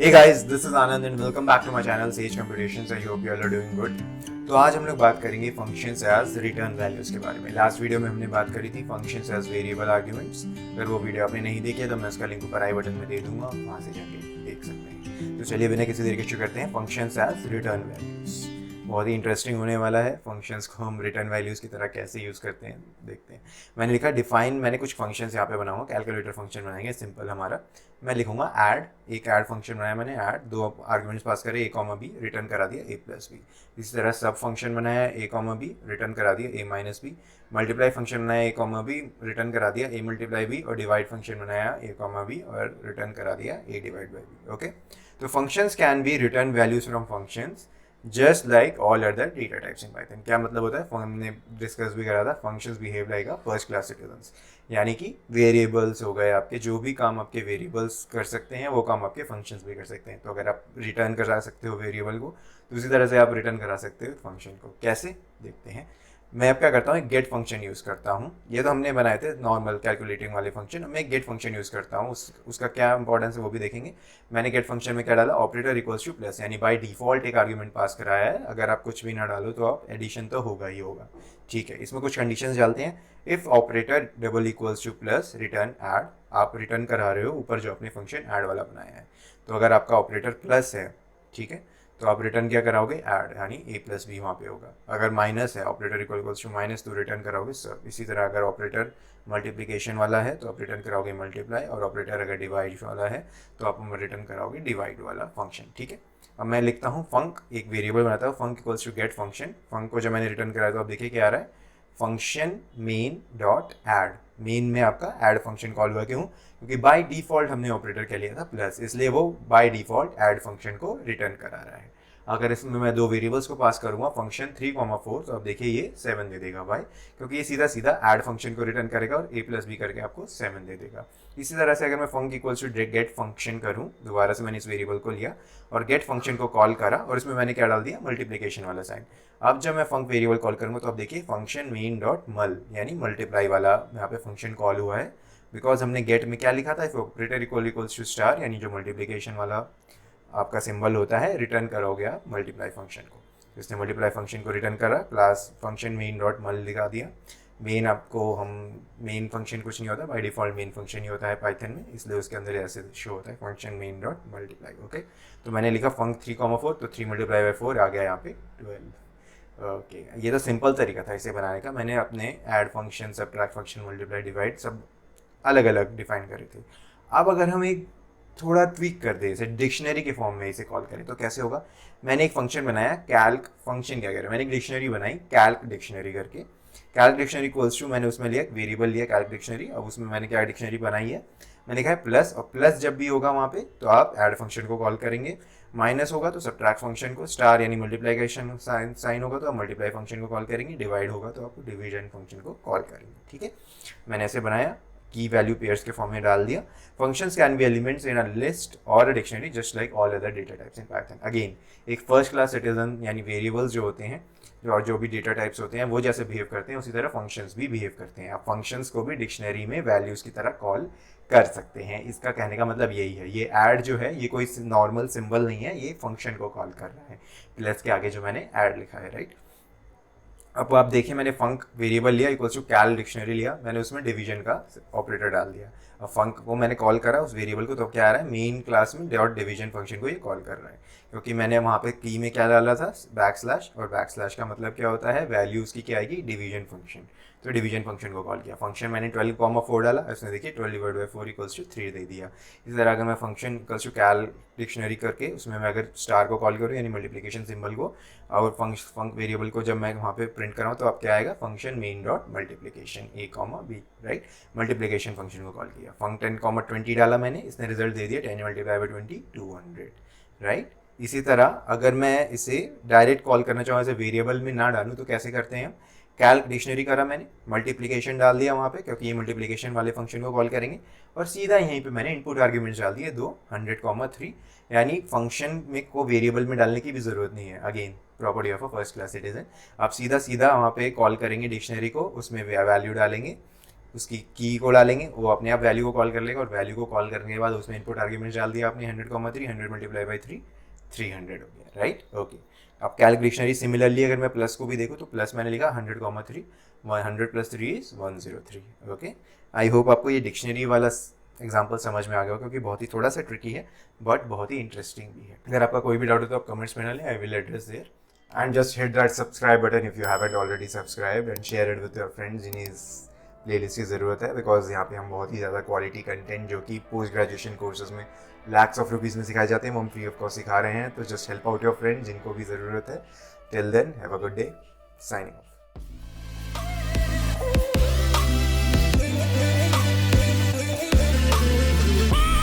Hey guys, this is Anand and welcome back to my channel Sage Computations. I hope you all are doing good. तो आज हम लोग बात करेंगे functions as return values के बारे में। लास्ट वीडियो में हमने बात करी थी फंक्शंस एज वेरिएबल आर्ग्यूमेंट्स। अगर वो वीडियो आपने नहीं देखी है तो मैं उसका लिंक ऊपर आई बटन में दे दूंगा, वहाँ से जाके देख सकते हैं। तो चलिए बिना किसी देर के शुरू करते हैं फंक्शंस एज रिटर्न वैल्यूज। बहुत ही इंटरेस्टिंग होने वाला है। फंक्शंस को हम रिटर्न वैल्यूज़ की तरह कैसे यूज़ करते हैं देखते हैं। मैंने लिखा डिफाइन, मैंने कुछ फंक्शंस यहाँ पे बनाऊंगा। कैलकुलेटर फंक्शन बनाएंगे सिंपल हमारा। मैं लिखूंगा ऐड, एक ऐड फंक्शन बनाया मैंने। ऐड दो आर्ग्यूमेंट्स पास करे, ए कॉमा बी, रिटर्न करा दिया ए प्लस बी। इसी तरह सब फंक्शन बनाया, ए कॉमा बी, रिटर्न करा दिया ए माइनस बी। मल्टीप्लाई फंक्शन बनाया, ए कॉमा बी, रिटर्न करा दिया ए मल्टीप्लाई बी। और डिवाइड फंक्शन बनाया, ए कॉमा बी, और रिटर्न करा दिया ए डिवाइड बाई बी। ओके, तो functions can B return values from functions just like all other data types in Python. क्या मतलब होता है, हमने डिस्कस भी करा था, functions behave like a first class citizens. यानी कि वेरिएबल्स हो गए आपके, जो भी काम आपके वेरिएबल्स कर सकते हैं वो काम आपके फंक्शंस भी कर सकते हैं। तो अगर आप रिटर्न करा सकते हो वेरिएबल को, तो उसी तरह से आप रिटर्न करा सकते हो फंक्शन को। कैसे देखते हैं। मैं अब क्या करता हूँ, एक गेट फंक्शन यूज़ करता हूँ। ये तो हमने बनाए थे नॉर्मल कैलकुलेटिंग वाले फंक्शन। मैं एक गेट फंक्शन यूज़ करता हूँ, उसका क्या इंपॉर्टेंस है वो भी देखेंगे। मैंने गेट फंक्शन में क्या डाला, ऑपरेटर इक्वल्स टू प्लस, यानी बाय डिफॉल्ट एक आर्ग्यूमेंट पास कराया है। अगर आप कुछ भी ना डालो तो आप एडिशन तो होगा ही होगा। ठीक है, इसमें कुछ कंडीशंस डालते हैं। If operator double equals two plus return add, आप रिटर्न करा रहे हो ऊपर जो अपने फंक्शन ऐड वाला बनाया है। तो अगर आपका ऑपरेटर प्लस है, ठीक है, तो आप रिटर्न क्या कराओगे, ऐड, यानी ए प्लस बी वहाँ पे होगा। अगर माइनस है, ऑपरेटर इक्वल्स टू माइनस, तो रिटर्न कराओगे सब। इसी तरह अगर ऑपरेटर मल्टीप्लिकेशन वाला है तो आप रिटर्न कराओगे मल्टीप्लाई, और ऑपरेटर अगर डिवाइड वाला है तो आप रिटर्न कराओगे डिवाइड वाला फंक्शन। ठीक है, अब मैं लिखता हूँ फंक, एक वेरिएबल बनाता हूँ फंक इक्वल्स टू गेट फंक्शन। फंक को जब मैंने रिटर्न कराया तो आप देखिए क्या आ रहा है, function main dot add. Main में आपका ऐड फंक्शन कॉल हुआ, क्यों? क्योंकि बाय डिफॉल्ट हमने ऑपरेटर क्या लिया था, प्लस, इसलिए वो बाय डिफॉल्ट ऐड फंक्शन को रिटर्न करा रहा है। अगर इसमें मैं दो वेरिएबल्स को पास करूंगा, फंक्शन 3,4, तो अब देखिए ये 7 दे देगा भाई, क्योंकि ये सीधा सीधा ऐड फंक्शन को रिटर्न करेगा और ए प्लस बी करके आपको 7 दे देगा। इसी तरह से अगर मैं फंक इक्वल्स टू गेट फंक्शन करूँ, दोबारा से मैंने इस वेरिएबल को लिया और गेट फंक्शन को कॉल करा, और इसमें मैंने क्या डाल दिया, मल्टीप्लीकेशन वाला साइन। अब जब मैं फंक वेरिएबल कॉल करूँगा तो अब देखिए फंक्शन मेन डॉट मल, यानी मल्टीप्लाई वाला यहाँ पे फंक्शन कॉल हुआ है। बिकॉज हमने गेट में क्या लिखा था, if operator equals to star, यानी जो मल्टीप्लीकेशन वाला आपका सिंबल होता है, रिटर्न करोगे आप मल्टीप्लाई फंक्शन को। तो इसने मल्टीप्लाई फंक्शन को रिटर्न करा, क्लास फंक्शन मेन डॉट मल लिखा दिया। मेन आपको हम मेन फंक्शन कुछ नहीं होता, बाय डिफॉल्ट मेन फंक्शन ही होता है पाइथन में, इसलिए उसके अंदर ऐसे शो होता है function main dot multiply. Okay, तो मैंने लिखा फंक 3,4, तो 3 मल्टीप्लाई बाई 4 आ गया यहाँ पे 12। ओके, ये तो सिंपल तरीका था इसे बनाने का। मैंने अपने add function, subtract function, multiply, divide सब अलग अलग डिफाइन करे थे। अब अगर हम एक थोड़ा ट्वीक कर दे, इसे डिक्शनरी के फॉर्म में इसे कॉल करें तो कैसे होगा। मैंने एक फंक्शन बनाया कैल्क फंक्शन, क्या करें, मैंने एक डिक्शनरी बनाई कैल्क डिक्शनरी करके। कैल्क डिक्शनरी इक्वल्स टू, मैंने उसमें लिया एक वेरिएबल लिया कैल्क डिक्शनरी। अब उसमें मैंने क्या डिक्शनरी बनाई है, मैंने लिखा है प्लस, और प्लस जब भी होगा वहाँ पे तो आप ऐड फंक्शन को कॉल करेंगे। माइनस होगा तो सब्ट्रैक्ट फंक्शन को, स्टार यानी मल्टीप्लीकेशन साइन होगा तो आप मल्टीप्लाई फंक्शन को कॉल करेंगे, डिवाइड होगा तो आप डिवीजन फंक्शन को कॉल करेंगे। ठीक है, मैंने ऐसे बनाया, की वैल्यू पेयर्स के फॉर्म में डाल दिया। Functions can be elements in a list और a dictionary just like all other data types in Python. Again एक फर्स्ट क्लास सिटीजन, यानी वेरिएबल्स जो होते हैं और जो भी डेटा टाइप्स होते हैं वो जैसे बिहेव करते हैं, उसी तरह फंक्शंस भी बिहेव करते हैं। आप फंक्शंस को भी डिक्शनरी में वैल्यूज की तरह कॉल कर सकते हैं। इसका कहने का मतलब यही है, ये ऐड जो है ये कोई नॉर्मल सिंबल नहीं है, ये फंक्शन को कॉल कर रहा है प्लस के आगे जो मैंने ऐड लिखा है, राइट। अब आप देखिए, मैंने फंक वेरिएबल लिया इक्वल्स टू कैल डिक्शनरी लिया, मैंने उसमें डिवीजन का ऑपरेटर डाल दिया। अब फंक को मैंने कॉल करा उस वेरिएबल को, तो क्या आ रहा है, मेन क्लास में डॉट डिवीजन फंक्शन को ये कॉल कर रहा है, क्योंकि मैंने वहाँ पे की में क्या डाला था, बैक स्लैश, और बैक स्लैश का मतलब क्या होता है, वैल्यू उसकी क्या आएगी, डिवीजन फंक्शन। तो डिवीजन फंक्शन को कॉल किया। फंक्शन मैंने 12,4 डाला, उसने देखिए 12 डिवाइड बाई 4 इक्वल्स टू 3 दे दिया। इसी तरह अगर मैं function equals to cal dictionary करके उसमें मैं अगर स्टार को कॉल करूँ, यानी मल्टीप्लिकेशन सिंबल को, और फंक वेरिएबल को जब मैं वहाँ पे प्रिंट कराऊँ तो अब क्या आएगा, function main dot multiplication A comma B, right. Multiplication function को कॉल किया, फंक 10,20 डाला मैंने, इसने रिजल्ट दे दिया 10 मल्टीप्लाई बाई 20 200, राइट। इसी तरह अगर मैं इसे डायरेक्ट कॉल करना चाहूँ, ऐसे वेरिएबल में ना डालूँ, तो कैसे करते हैं हम, कैल्क डिक्शनरी करा मैंने, मल्टीप्लिकेशन डाल दिया वहाँ पे, क्योंकि ये मल्टीप्लिकेशन वाले फंक्शन को कॉल करेंगे, और सीधा यहीं पे मैंने इनपुट आर्ग्यूमेंट्स डाल दिए 2, 100,3, यानी फंक्शन में को वेरिएबल में डालने की भी ज़रूरत नहीं है। Again property of a first class citizen, आप सीधा सीधा वहाँ पे कॉल करेंगे डिक्शनरी को, उसमें वैल्यू डालेंगे, उसकी की को डालेंगे, वो अपने आप वैल्यू को कॉल कर लेगा, और वैल्यू को कॉल करने के बाद उसमें इनपुट आर्ग्यूमेंट डाल दिया आपने 100,3, 100 मल्टीप्लाई बाई 3, 300 हो गया, राइट। ओके, अब कैलक डिक्शनरी सिमिलरली अगर मैं प्लस को भी देखूँ तो प्लस मैंने लिखा 100,3, 100 plus 3 is 103। Okay, I hope आपको ये डिक्शनरी वाला एग्जाम्पल समझ में आ गया, क्योंकि बहुत ही थोड़ा सा ट्रिकी है बट बहुत ही इंटरेस्टिंग भी है। अगर आपका कोई भी डाउट हो तो आप कमेंट्स में डालें, I will address there. And just hit that subscribe button if you haven't already subscribed, and share it with your friends जिन्हें इस प्लेलिस्ट की ज़रूरत है, बिकॉज यहाँ पे हम बहुत ही ज़्यादा क्वालिटी कंटेंट जो कि पोस्ट ग्रेजुएशन कोर्सेज में लैक्स ऑफ रुपीज़ में सिखाए जाते हैं वो हम फ्री ऑफ कॉस्ट सिखा रहे हैं। तो just help out your friend जिनको भी ज़रूरत है। Till then have a good day, signing of.